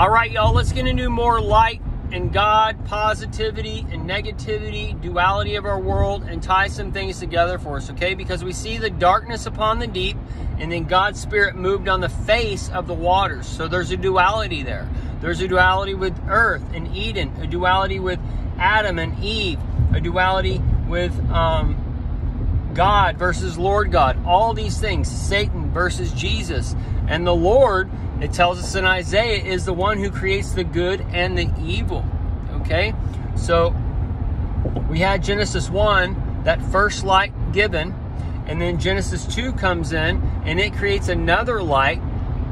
All right, y'all, let's get into more light and God, positivity and negativity, duality of our world, and tie some things together for us, okay? Because we see the darkness upon the deep, and then God's Spirit moved on the face of the waters. So there's a duality there. There's a duality with earth and Eden, a duality with Adam and Eve, a duality with God versus Lord God. All these things, Satan versus Jesus. And the Lord, it tells us in Isaiah, is the one who creates the good and the evil. Okay? So we had Genesis 1, that first light given, and then Genesis 2 comes in and it creates another light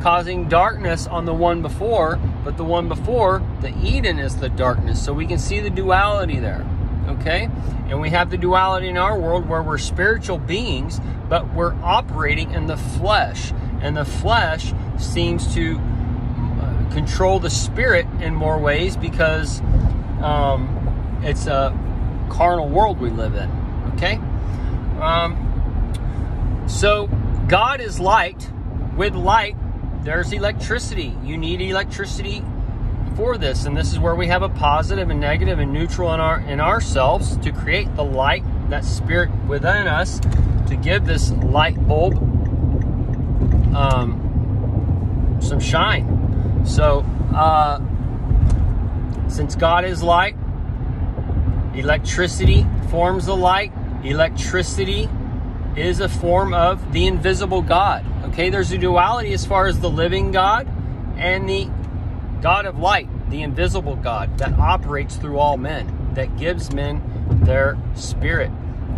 causing darkness on the one before, but the one before, the Eden, is the darkness. So we can see the duality there. Okay? And we have the duality in our world where we're spiritual beings, but we're operating in the flesh. And the flesh seems to control the spirit in more ways because it's a carnal world we live in. Okay? So God is light. With light, there's electricity. You need electricity for this, and this is where we have a positive and negative and neutral in ourselves to create the light, that spirit within us, to give this light bulb some shine. So since God is light, electricity forms the light. Electricity is a form of the invisible God. Okay, there's a duality as far as the living God and the God of light, the invisible God that operates through all men, that gives men their spirit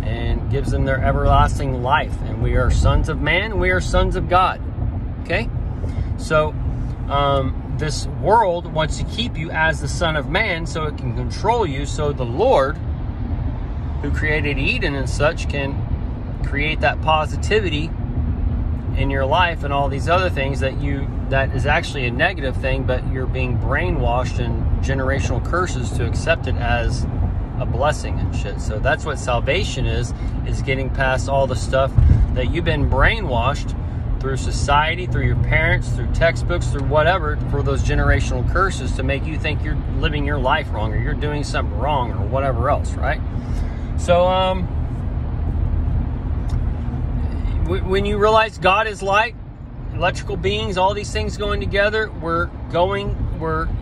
and gives them their everlasting life. And we are sons of man, we are sons of God. Okay? So this world wants to keep you as the son of man so it can control you, so the Lord, who created Eden and such, can create that positivity in your life and all these other things that is actually a negative thing, but you're being brainwashed in generational curses to accept it as a blessing and shit. So that's what salvation is getting past all the stuff that you've been brainwashed through society, through your parents, through textbooks, through whatever, for those generational curses to make you think you're living your life wrong or you're doing something wrong or whatever else, right? So when you realize God is light, electrical beings, all these things going together, we're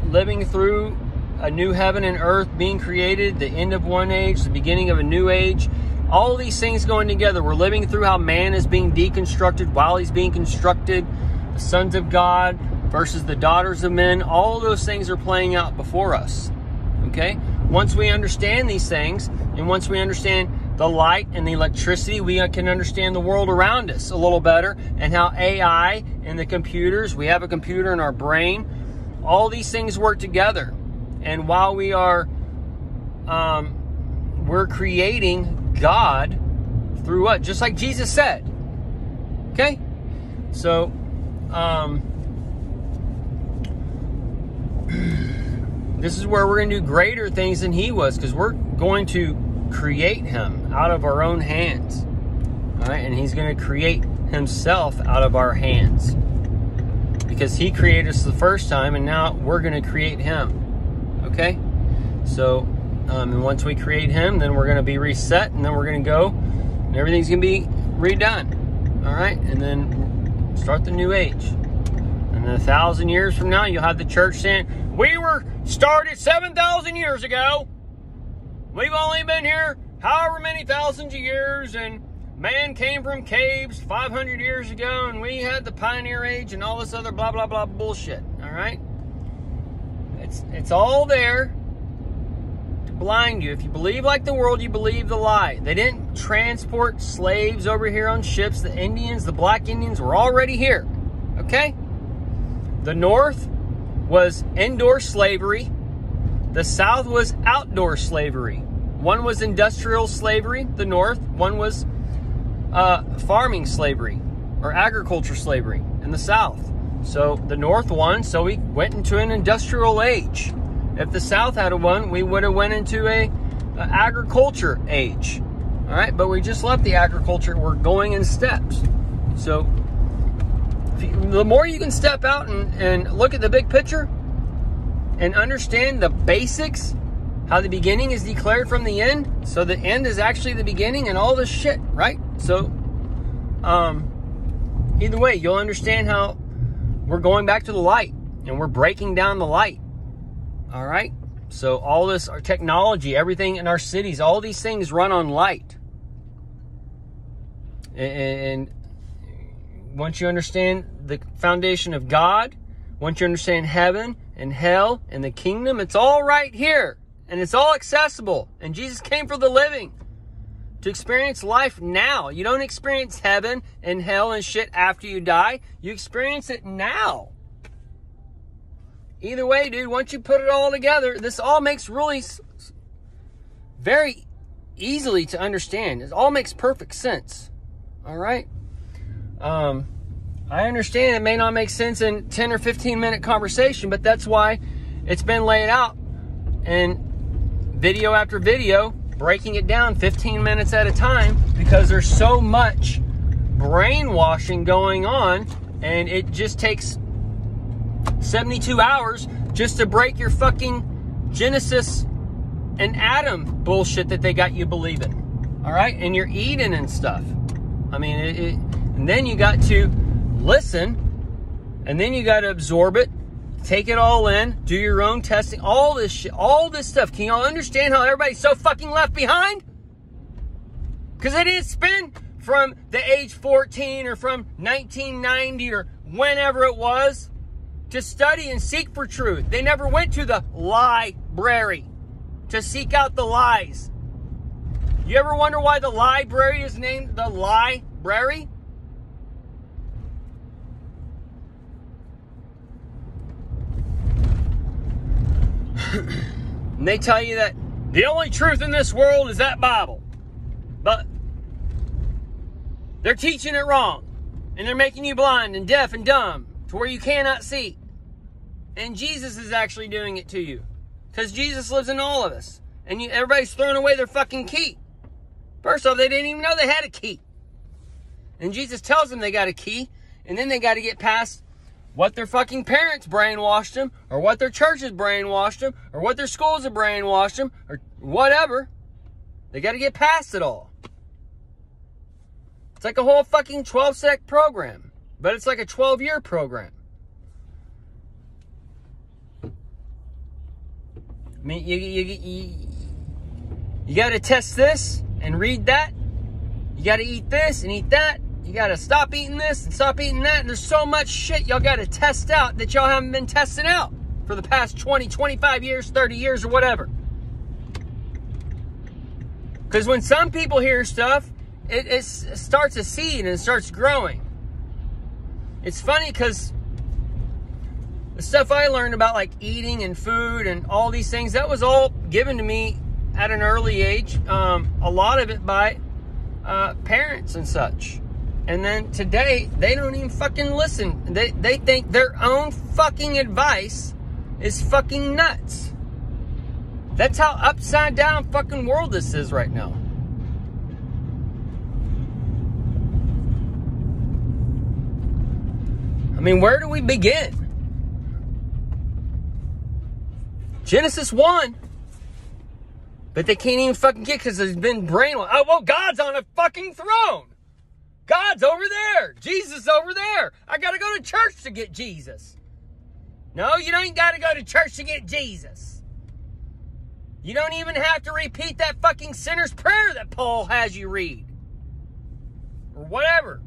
living through a new heaven and earth being created, the end of one age, the beginning of a new age. All these things going together. We're living through how man is being deconstructed while he's being constructed. The sons of God versus the daughters of men. All those things are playing out before us. Okay? Once we understand these things, and once we understand the light and the electricity, we can understand the world around us a little better, and how AI and the computers, we have a computer in our brain, all these things work together. And while we are, we're creating God through what? Just like Jesus said. Okay? So, this is where we're going to do greater things than he was, because we're going to create him out of our own hands. All right? And he's going to create himself out of our hands, because he created us the first time, and now we're going to create him. Okay? So, and once we create him, then we're going to be reset, and then we're going to go, and everything's going to be redone. All right? And then start the new age. And then 1,000 years from now, you'll have the church saying, we were started 7,000 years ago. We've only been here however many thousands of years, and man came from caves 500 years ago, and we had the pioneer age and all this other blah, blah, blah bullshit. All right? It's all there to blind you. If you believe like the world, you believe the lie. They didn't transport slaves over here on ships. The Indians, the black Indians, were already here. Okay? The North was indoor slavery. The South was outdoor slavery. One was industrial slavery, the North. One was farming slavery or agriculture slavery in the South. So the North won, so we went into an industrial age. If the South had won, we would have went into a agriculture age. All right, but we just left the agriculture. We're going in steps. So the more you can step out and look at the big picture, and understand the basics, how the beginning is declared from the end, so the end is actually the beginning and all this shit, right? So, either way, you'll understand how we're going back to the light, and we're breaking down the light, all right? So all this, our technology, everything in our cities, all these things run on light. And once you understand the foundation of God, once you understand heaven and hell and the kingdom, it's all right here. And it's all accessible. And Jesus came for the living, to experience life now. You don't experience heaven and hell and shit after you die. You experience it now. Either way, dude, once you put it all together, this all makes really very easily to understand. It all makes perfect sense. All right? I understand it may not make sense in 10 or 15 minute conversation, but that's why it's been laid out in video after video, breaking it down 15 minutes at a time, because there's so much brainwashing going on, and it just takes 72 hours just to break your fucking Genesis and Adam bullshit that they got you believing. All right? And you're eating and stuff. I mean, and then you got to listen, and then you got to absorb it, take it all in, do your own testing, all this shit, all this stuff. Can y'all understand how everybody's so fucking left behind? Because they didn't spend from the age 14 or from 1990 or whenever it was to study and seek for truth. They never went to the library to seek out the lies. You ever wonder why the library is named the library? And they tell you that the only truth in this world is that Bible. But they're teaching it wrong. And they're making you blind and deaf and dumb to where you cannot see. And Jesus is actually doing it to you. Because Jesus lives in all of us. And everybody's throwing away their fucking key. First off, they didn't even know they had a key. And Jesus tells them they got a key. And then they got to get past what their fucking parents brainwashed them, or what their churches brainwashed them, or what their schools have brainwashed them, or whatever. They got to get past it all. It's like a whole fucking 12-step program. But it's like a 12-year program. I mean, you got to test this and read that. You got to eat this and eat that. You got to stop eating this and stop eating that. And there's so much shit y'all got to test out that y'all haven't been testing out for the past 20, 25 years, 30 years, or whatever. Because when some people hear stuff, it starts a seed and it starts growing. It's funny because the stuff I learned about like eating and food and all these things, that was all given to me at an early age. A lot of it by parents and such. And then today, they don't even fucking listen. They think their own fucking advice is fucking nuts. That's how upside down fucking world this is right now. I mean, where do we begin? Genesis 1. But they can't even fucking get because there's been brainwashed. Oh, well, God's on a fucking throne. God's over there. Jesus is over there. I got to go to church to get Jesus. No, you don't got to go to church to get Jesus. You don't even have to repeat that fucking sinner's prayer that Paul has you read. Or whatever.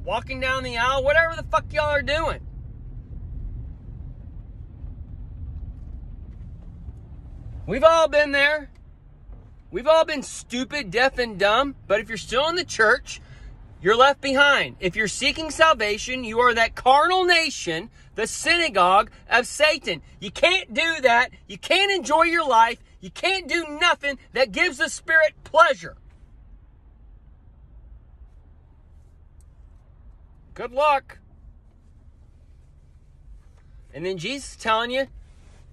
Walking down the aisle, whatever the fuck y'all are doing. We've all been there. We've all been stupid, deaf, and dumb. But if you're still in the church, you're left behind. If you're seeking salvation, you are that carnal nation, the synagogue of Satan. You can't do that. You can't enjoy your life. You can't do nothing that gives the Spirit pleasure. Good luck. And then Jesus is telling you,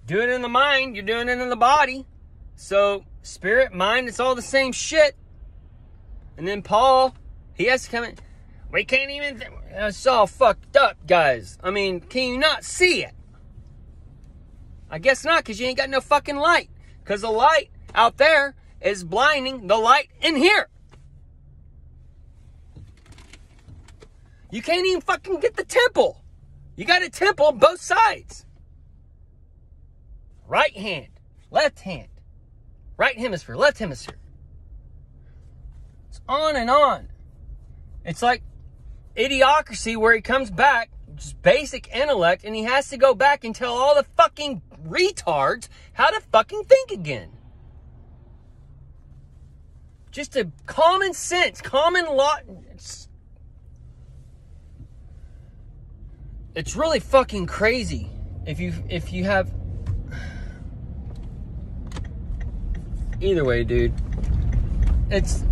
do it in the mind, you're doing it in the body. So, spirit, mind, it's all the same shit. And then Paul, he has to come in. We can't even, it's all fucked up, guys. I mean, can you not see it? I guess not, because you ain't got no fucking light. Because the light out there is blinding the light in here. You can't even fucking get the temple. You got a temple on both sides. Right hand, left hand. Right hemisphere, left hemisphere. It's on and on. It's like Idiocracy, where he comes back, just basic intellect, and he has to go back and tell all the fucking retards how to fucking think again. Just a common sense, common law. It's really fucking crazy if you have. Either way, dude. It's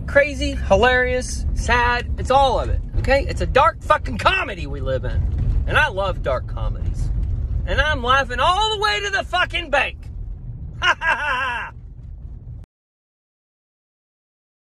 crazy, hilarious, sad. It's all of it, okay? It's a dark fucking comedy we live in. And I love dark comedies. And I'm laughing all the way to the fucking bank.